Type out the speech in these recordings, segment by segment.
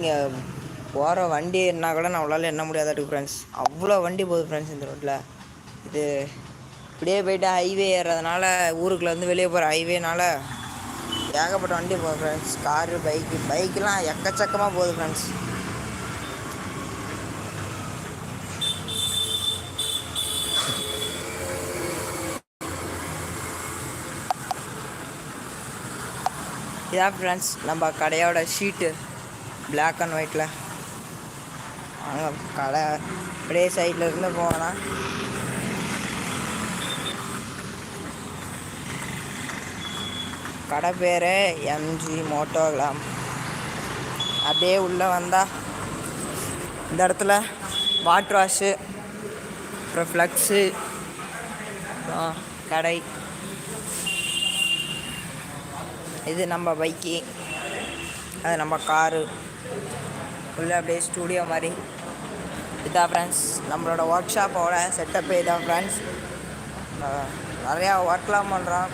இங்கே போகிற வண்டி என்ன கூட நம்மளால் எண்ண முடியாதாட்டு ஃப்ரெண்ட்ஸ். அவ்வளோ வண்டி போகுது ஃப்ரெண்ட்ஸ் இந்த ரோட்டில். இது இப்படியே போய்ட்டு ஹைவே ஏறுறதுனால, ஊருக்குள்ளே வந்து வெளியே போகிற ஹைவேனால ஏகப்பட்ட வண்டி போகுது ஃப்ரெண்ட்ஸ். காரு, பைக்கெலாம் எக்கச்சக்கமாக போகுது ஃப்ரெண்ட்ஸ். இதான் ஃப்ரெண்ட்ஸ் நம்ம கடையோட ஷீட்டு, பிளாக் அண்ட் ஒயிட்டில். அங்கே கடை அப்படியே சைடில் இருந்து போனால் கடை பேர் எம்ஜி மோட்டோகிராம். அப்படியே உள்ளே வந்தால் இந்த இடத்துல வாட்டர் வாஷு, அப்புறம் ஃப்ளக்ஸு, கடை. இது நம்ம பைக்கு, அது நம்ம காரு. உள்ளே அப்படியே ஸ்டூடியோ மாதிரி. இதான் ஃப்ரெண்ட்ஸ் நம்மளோட ஒர்க் ஷாப்போட செட்டப்பே இதான் ஃப்ரெண்ட்ஸ். நிறையா ஒர்க்லாம் பண்ணுறோம்.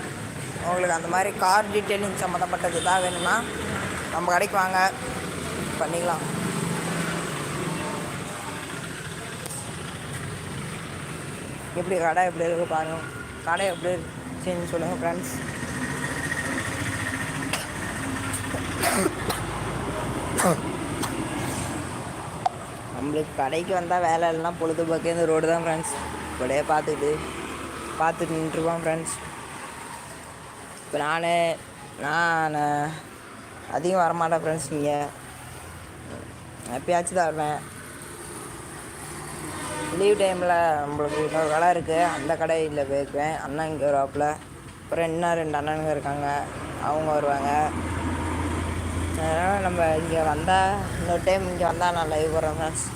உங்களுக்கு அந்த மாதிரி கார் டீட்டெயிலிங் சம்மந்தப்பட்டது எதாவது வேணும்னா நம்ம கடைக்கு வாங்க, பண்ணிக்கலாம். எப்படி கடை எப்படி இருக்குது பாருங்கள். கடை எப்படி இருக்குன்னு சொல்லுங்கள் ஃப்ரெண்ட்ஸ். நம்மளுக்கு கடைக்கு வந்தால் வேலை இல்லைனா பொழுதுபோக்கே இந்த ரோடு தான் ஃப்ரெண்ட்ஸ். இப்படியே பார்த்துட்டு நின்றுருவோம் ஃப்ரெண்ட்ஸ். இப்போ நான் அதிகம் வரமாட்டேன் ஃப்ரெண்ட்ஸ். நீங்கள் எப்பயாச்சும் தான் வருவேன். லீவ் டைமில் நம்மளுக்கு இன்னொரு கடை இருக்குது, அந்த கடையில் போயிருக்குவேன். அண்ணன் இங்கே வருவாப்பில். அப்புறம் இன்னும் 2 அண்ணனுங்க இருக்காங்க, அவங்க வருவாங்க. அதனால் நம்ம இங்கே வந்தால், இன்னொரு டைம் இங்கே வந்தால் நான் லைவ் போடுறேன் ஃப்ரெண்ட்ஸ்.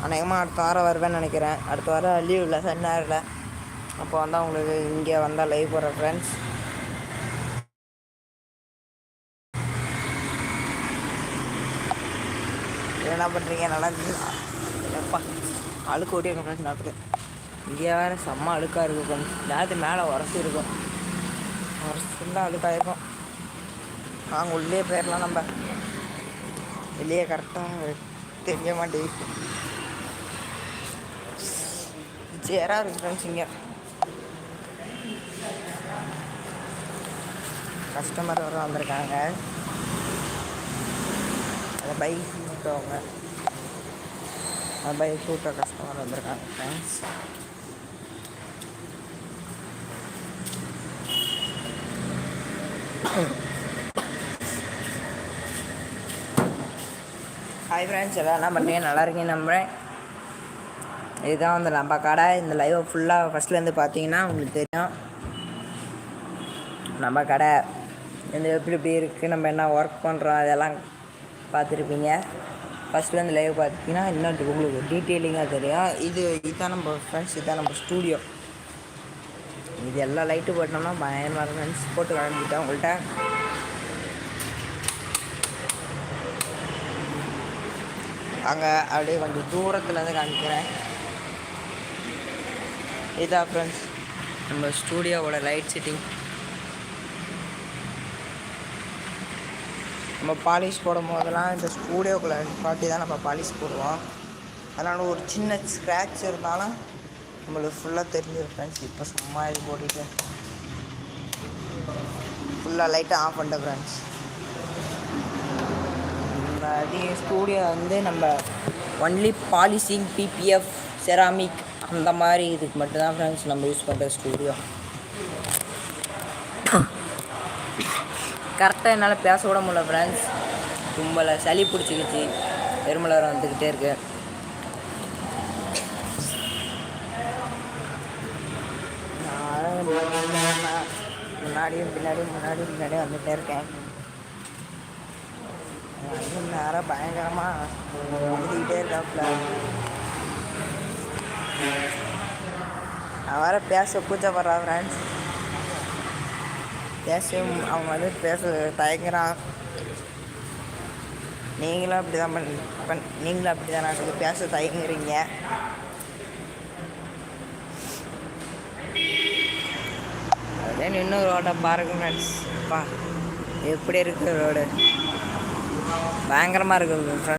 அநேகமாக அடுத்த வாரம் வருவேன்னு நினைக்கிறேன். அடுத்த வாரம் லீவ் இல்லை, சனி ஞாயிறில். அப்போ வந்தால் உங்களுக்கு இங்கே வந்தால் லைவ் போடுறேன் ஃப்ரெண்ட்ஸ். என்ன பண்ணுறீங்க? நல்லா இருந்துச்சுங்களா? எப்பா அழுக்கு ஓட்டியிருக்கேன் ஃப்ரெண்ட்ஸ். நாட்டுக்கு இங்கே வேறு செம்ம அழுக்காக இருக்குது ஃப்ரெண்ட்ஸ். நேரத்து மேலே உரசி இருக்கும், உரசிருந்தால் அழுக்காக இருக்கும். நாங்கள் உள்ளே போயிடலாம். நம்ம வெளியே கரெக்டாக தெரிய மாட்டேங்குது. சேராக இருக்குது ஃப்ரெண்ட்ஸ். இங்கே கஸ்டமர் வர வந்திருக்காங்க. அந்த பைக் கூட்டவங்க, அந்த பைக் கூட்ட கஸ்டமர் வந்திருக்காங்க ஃப்ரெண்ட்ஸ். ஹாய் ஃப்ரெண்ட்ஸ், எல்லாம் என்ன பண்ணுறீங்க? நல்லா இருக்கீங்க நம்புகிறேன். இதுதான் வந்து நம்ம கடை. இந்த லைவை ஃபுல்லாக ஃபஸ்ட்லேருந்து பார்த்தீங்கன்னா உங்களுக்கு தெரியும் நம்ம கடை இந்த எப்படி இருக்குது, நம்ம என்ன ஒர்க் பண்ணுறோம், அதெல்லாம் பார்த்துருப்பீங்க. ஃபஸ்ட்லேருந்து லைவ் பார்த்தீங்கன்னா இன்னும் உங்களுக்கு டீட்டெயிலிங்காக தெரியும். இதுதான் நம்ம ஃப்ரெண்ட்ஸ், இதுதான் நம்ம ஸ்டூடியோ. இது எல்லாம் லைட்டு போட்டோம்னா பயங்கரமாக இருக்கும் ஃப்ரெண்ட்ஸ். போட்டு காமிக்கிட்டேன் உங்கள்கிட்ட. அங்கே அப்படியே கொஞ்சம் தூரத்துலேருந்து காமிக்கிறேன். இதுதான் ஃப்ரெண்ட்ஸ் நம்ம ஸ்டூடியோவோட லைட் செட்டிங். நம்ம பாலிஷ் போடும் போதெல்லாம் இந்த ஸ்டூடியோக்குள்ளே பாட்டி தான் நம்ம பாலிஷ் போடுவோம். அதனால் ஒரு சின்ன ஸ்க்ராட்ச் இருந்தாலும் நம்மளுக்கு ஃபுல்லாக தெரிஞ்சிடும் ஃப்ரெண்ட்ஸ். இப்போ சும்மா இது போட்டுட்டு ஃபுல்லாக லைட்டை ஆஃப் பண்ணிட்டேன் ஃப்ரெண்ட்ஸ். ஸ்டூடியோ வந்து நம்ம ஒன்லி பாலிஷிங், பிபிஎஃப், செராமிக் அந்த மாதிரி இதுக்கு மட்டும்தான் ஃப்ரெண்ட்ஸ் நம்ம யூஸ் பண்ணுற ஸ்டூடியோ. கரெக்டாக என்னால் பேச விட முடியல ஃப்ரெண்ட்ஸ். தும்பலை சளி பிடிச்சிக்கிச்சு, பெருமலை வந்துக்கிட்டே இருக்கு. முன்னாடியும் பின்னாடியும் வந்துகிட்டே இருக்கேன். நேரம் பயங்கரமாக வந்துக்கிட்டே இருக்காப்புல. நான் வேறு பேச கூச்சப்படுறா ஃப்ரெண்ட்ஸ். அவன் வந்து பேச தயங்குறான். நீங்களும் அப்படி தான் நீங்களும் அப்படி தான் நான் பேச தயங்குறீங்க. அதே இன்னொரு ரோட்டை பாருங்க ஃப்ரெண்ட்ஸ். எப்படி இருக்குது ரோடு? பயங்கரமாக இருக்குது ஃப்ரெண்ட்ஸ்.